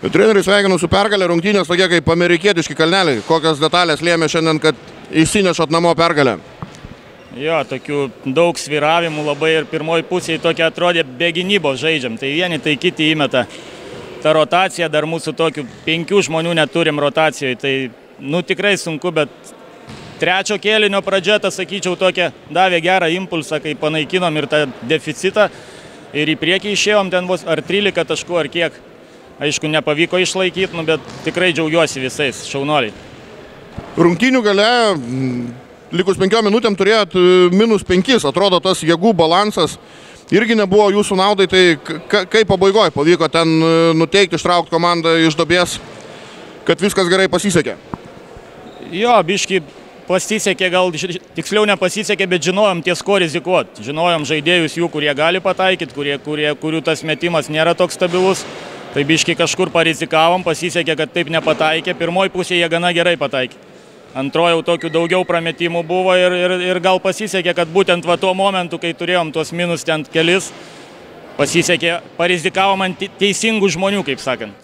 Treneriai, sveikinu su pergalė, rungtynės tokie kaip amerikietiški kalneliai. Kokios detalės lėmė šiandien, kad išsinešot namo pergalę? Jo, tokių daug svyravimų labai ir pirmoji pusėje tokia atrodė be gynybos žaidžiam. Tai vieni, tai kiti įmeta. Ta rotacija, dar mūsų tokių 5 žmonių neturim rotacijoje. Tai, tikrai sunku, bet trečio kėlinio pradžia, sakyčiau, tokia davė gerą impulsą, kai panaikinom ir tą deficitą. Ir į priekį išėjom ten vos ar 13 taškų, ar kiek. Aišku, nepavyko išlaikyti, bet tikrai džiaugiuosi visais šaunoliai. Rungtynių gale, likus 5 minutėm turėjot -5, atrodo tas jėgų balansas irgi nebuvo jūsų naudai, tai kaip pabaigoje pavyko ten nuteikti, ištraukti komandą iš duobės, kad viskas gerai pasisekė? Jo, biški pasisekė, gal tiksliau nepasisekė, bet žinojom ties ko rizikuoti. Žinojom žaidėjus jų, kurie gali pataikyti, kurių tas metimas nėra toks stabilus. Tai biški kažkur parizikavom, pasisekė, kad taip nepataikė. Pirmoji pusė jie gana gerai pataikė. Antroji jau tokių daugiau prametimų buvo ir gal pasisekė, kad būtent tuo momentu, kai turėjom tuos minus ten kelis, pasisekė, parizikavom ant teisingų žmonių, kaip sakant.